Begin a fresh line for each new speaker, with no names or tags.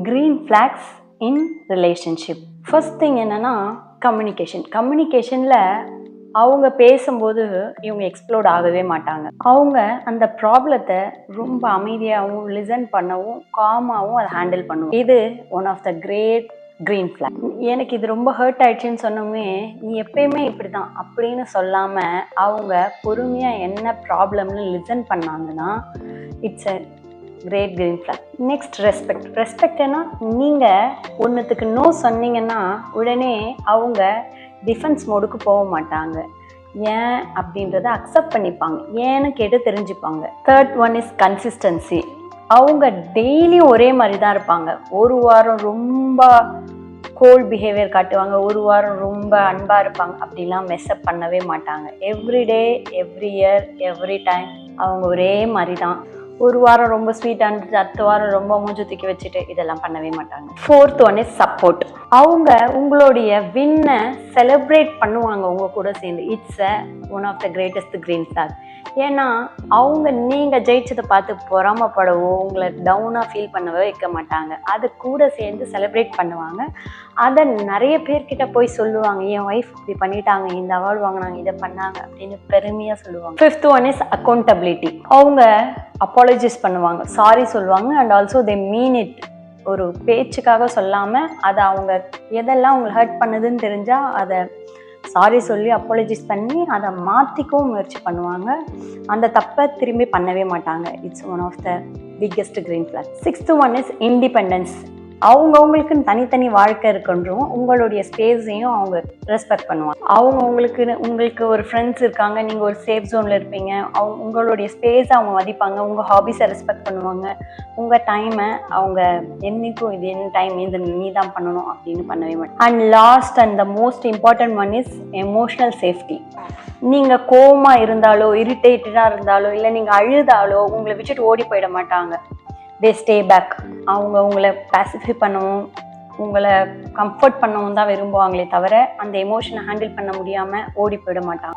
green flags in relationship. First thing என்னன்னா கம்யூனிகேஷனில் அவங்க பேசும்போது இவங்க எக்ஸ்ப்ளோர்ட் ஆகவே மாட்டாங்க. அவங்க அந்த ப்ராப்ளத்தை ரொம்ப அமைதியாகவும் லிசன் பண்ணவும் காமாகவும் அதை ஹேண்டில் பண்ணுவோம். இது one of the great green flag. எனக்கு இது ரொம்ப ஹர்ட் ஆயிடுச்சுன்னு சொன்னோமே, நீ எப்பயுமே இப்படி தான் அப்படின்னு சொல்லாமல் அவங்க பொறுமையாக என்ன ப்ராப்ளம்னு லிசன் பண்ணாங்கன்னா it's a great green flag. Next ரெஸ்பெக்ட்னா நீங்கள் ஒன்றுத்துக்கு நோ சொன்னீங்கன்னா உடனே அவங்க டிஃபென்ஸ் மோடுக்கு போக மாட்டாங்க. ஏன் அப்படின்றத அக்செப்ட் பண்ணிப்பாங்க, ஏன்னு கேட்டு தெரிஞ்சுப்பாங்க. Third one is consistency. அவங்க டெய்லியும் ஒரே மாதிரி தான் இருப்பாங்க. ஒரு வாரம் ரொம்ப கோல்ட் பிஹேவியர் காட்டுவாங்க, ஒரு வாரம் ரொம்ப அன்பாக இருப்பாங்க. அப்படிலாம் மெஸ்அப் பண்ணவே மாட்டாங்க. Everyday, every year, every time அவங்க ஒரே மாதிரி தான். ஒரு வாரம் ரொம்ப ஸ்வீட்டாக இருந்துட்டு அடுத்த வாரம் ரொம்ப மூஞ்சி தூக்கி வச்சுட்டு இதெல்லாம் பண்ணவே மாட்டாங்க. Fourth one is support. அவங்க உங்களுடைய வின்னை செலிப்ரேட் பண்ணுவாங்க உங்க கூட சேர்ந்து. It's a one of the greatest green flag. ஏன்னா அவங்க நீங்கள் ஜெயிச்சதை பார்த்து பொறாமப்படவோ உங்களை டவுனாக ஃபீல் பண்ணவோ வைக்க மாட்டாங்க. அது கூட சேர்ந்து செலிப்ரேட் பண்ணுவாங்க. அதை நிறைய பேர்கிட்ட போய் சொல்லுவாங்க, என் ஒய்ஃப் இப்படி பண்ணிட்டாங்க, இந்த அவார்டு வாங்கினாங்க, இதை பண்ணாங்க அப்படின்னு பெருமையாக சொல்லுவாங்க. Fifth one is accountability. அவங்க அப்பாலஜைஸ் பண்ணுவாங்க, சாரி சொல்லுவாங்க, and also they mean it. ஒரு பேச்சுக்காக சொல்லாமல் அதை அவங்க எதெல்லாம் அவங்களை ஹர்ட் பண்ணுதுன்னு தெரிஞ்சால் அதை சாரி சொல்லி அப்பாலஜைஸ் பண்ணி அதை மாற்றிக்கவும் முயற்சி பண்ணுவாங்க. அந்த தப்பை திரும்பி பண்ணவே மாட்டாங்க. It's one of the biggest green flag. Sixth one is independence. அவங்கவுங்களுக்குன்னு தனித்தனி வாழ்க்கை இருக்குன்றும் உங்களுடைய ஸ்பேஸையும் அவங்க ரெஸ்பெக்ட் பண்ணுவாங்க. உங்களுக்கு ஒரு ஃப்ரெண்ட்ஸ் இருக்காங்க, நீங்கள் ஒரு சேஃப் ஜோனில் இருப்பீங்க. உங்களுடைய ஸ்பேஸை அவங்க மதிப்பாங்க, உங்கள் ஹாபிஸை ரெஸ்பெக்ட் பண்ணுவாங்க. உங்கள் டைமை அவங்க என்னைக்கும் இது என்ன டைம், இது நீ தான் பண்ணணும் அப்படின்னு பண்ணவே மாட்டாங்க. And last and the most important one is emotional safety. நீங்கள் கோவமாக இருந்தாலோ இரிட்டேட்டடாக இருந்தாலோ இல்லை நீங்கள் அழுதாலோ உங்களை விட்டுட்டு ஓடி போயிட மாட்டாங்க. They stay back. அவங்க உங்களை பேசிஃபை பண்ணவும் உங்களை கம்ஃபர்ட் பண்ணவும் தான் விரும்புவாங்களே தவிர அந்த எமோஷனை ஹேண்டில் பண்ண முடியாமல் ஓடி போயிட மாட்டாங்க.